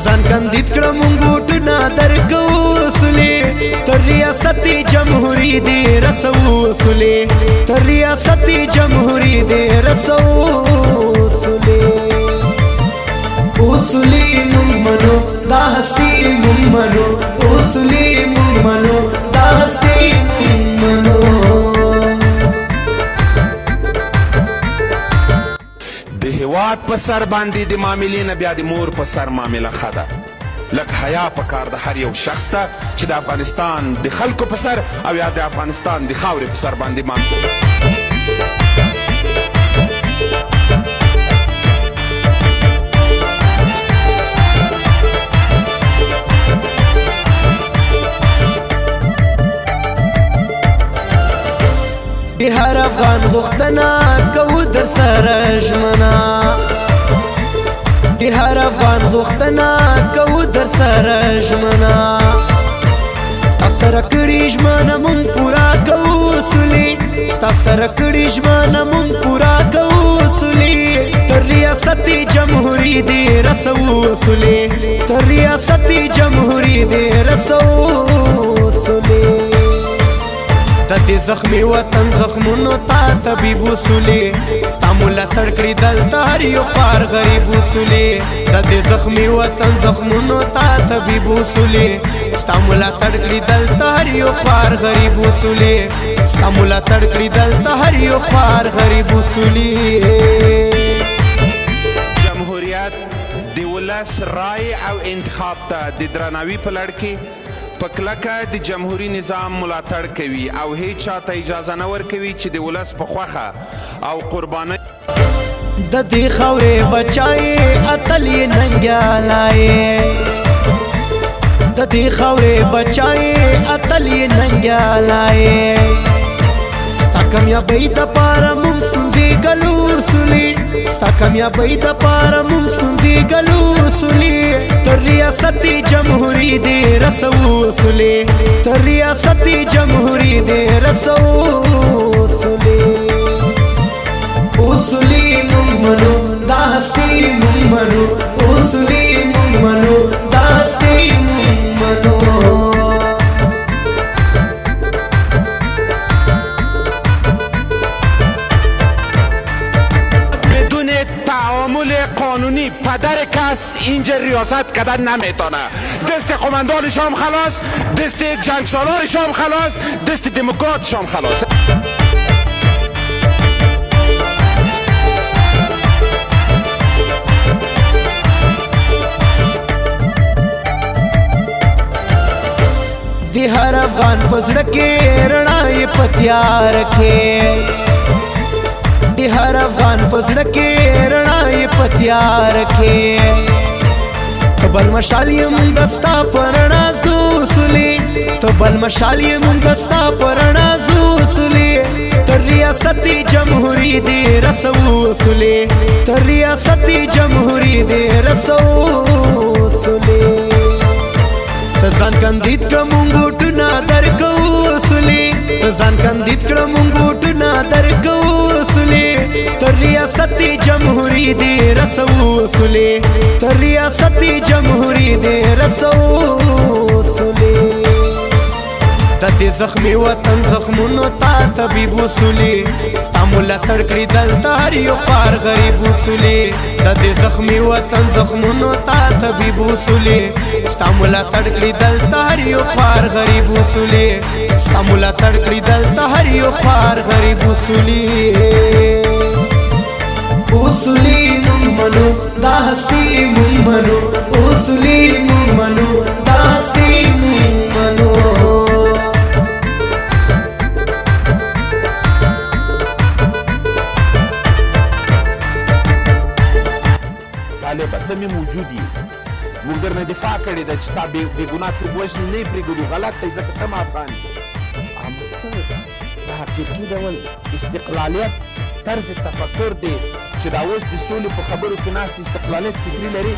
ځان کندید کړه مونږ بوټونه درکو اصولې تر ریاست جمهوری دې رسو اصولې تر ریاست جمهوری دې رسو اصولې اصولې مونږ منو دا هستي مونږ منو اصولې مونږ منو دا هستي مونږ منو هیواد په سر باندې د معاملې نه بیا د مور په سر معامله ښه ده لکه حیا پکار د هر یو شخص ته چې د افغانستان د خلکو په سر او یا د افغانستان د خاورې په سر باندې د هر افغان غوښتنه کوو در سره ژمنه د هر افغان غوښتنه کوو در سره ژمنه ستا سره کړي ژمنه مونږ پوره کوو اصولې ستا سره کړي ژمنه مونږ پوره کوو اصولې تر ریاست جمهوری دې رسو اصولې تر ریاست جمهوری دې رسو اصولې د دې زخمي وطن زخمونو تا طبیب اصولې ستا ملاتړ کړي دلته هر یو خوار غریب اصولې د دې زخمي وطن زخمونو تا طبیب اصولې ستا ملاتړ کړي دلته هر یو خوار غریب اصولې ستا ملاتړ کړي دلته هر یو خوار غریب اصولې جمهوریت د ولس رای او انتخاب ته د درناوي په لړ کې په کلکه د جمهوري نظام ملاتړ کوي او هیڅ چاته اجازه نه ورکوي چې د ولس په خوښه او قربانۍ د دې خاورې بچای اتل یې ننګیالی د دې خاورې بچای اتل یې ننګیالی ستا کامیابۍ دپاره مونږ ستونزې ګالو اصولې ستا کامیابۍ دپاره مونږ ستونزې ګالو اصولې تر ریاست جمهوری دې رسو اصولې تر ریاست جمهوری دې رسو اصولې اصولې مونږ منو دا هستي مونږ منو اصولې مونږ منو دا هستي مونږ منو قانونی پدر کس اینجا ریاست کردن نمیتونه دست قماندانش هم خلاص دست جنگسالارش هم خلاص دست دموکراتش هم خلاص د هر افغان په زړه کې رڼا یې په تیار کې د هر افغان په زړه کې رڼا یې په تیار کې ته بل مشال یې مونږ ستا په رڼا ځو اصولې ته بل مشال یې مونږ ستا په رڼا ځو اصولې تر ریاست جمهوری دې رسو اصولې تر ریاست جمهوری دې رسو اصولې ته ځان کندید کړه مونږ بوټونه درکو اصولې ته ځان کندید کړه مونږ بوټونه درکو اصولې تر ریاست جمهوری دې رسو اصولې تر ریاست جمهوری دې رسو اصولې د دې زخمي وطن زخمونو تا طبیب اصولې ستا ملاتړ کړي دلته هر یو خوار غریب اصولې د دې زخمي وطن زخمونو تا طبیب اصولې ستا ملاتړ کړي دلته هر یو خوار غریب اصولې ستا ملاتړ کړي دلته هر یو خوار غریب اصولې اصولې مونږ منو دا هستي مونږ منو اصولې مونږ منو دا هستي مونږ منو طالبه ته مې موجود یې موږ درنه دفاع کړې ده چې تا بېګناه څوک وژني نه یې پرېږدو غلط دی ځکه ته هم افغان یې اما ته په حقیقي ډول استقلالیت طرز تفکر دی چې دا اوس د سولې په خبرو کې ناست استقلالیت فکري لري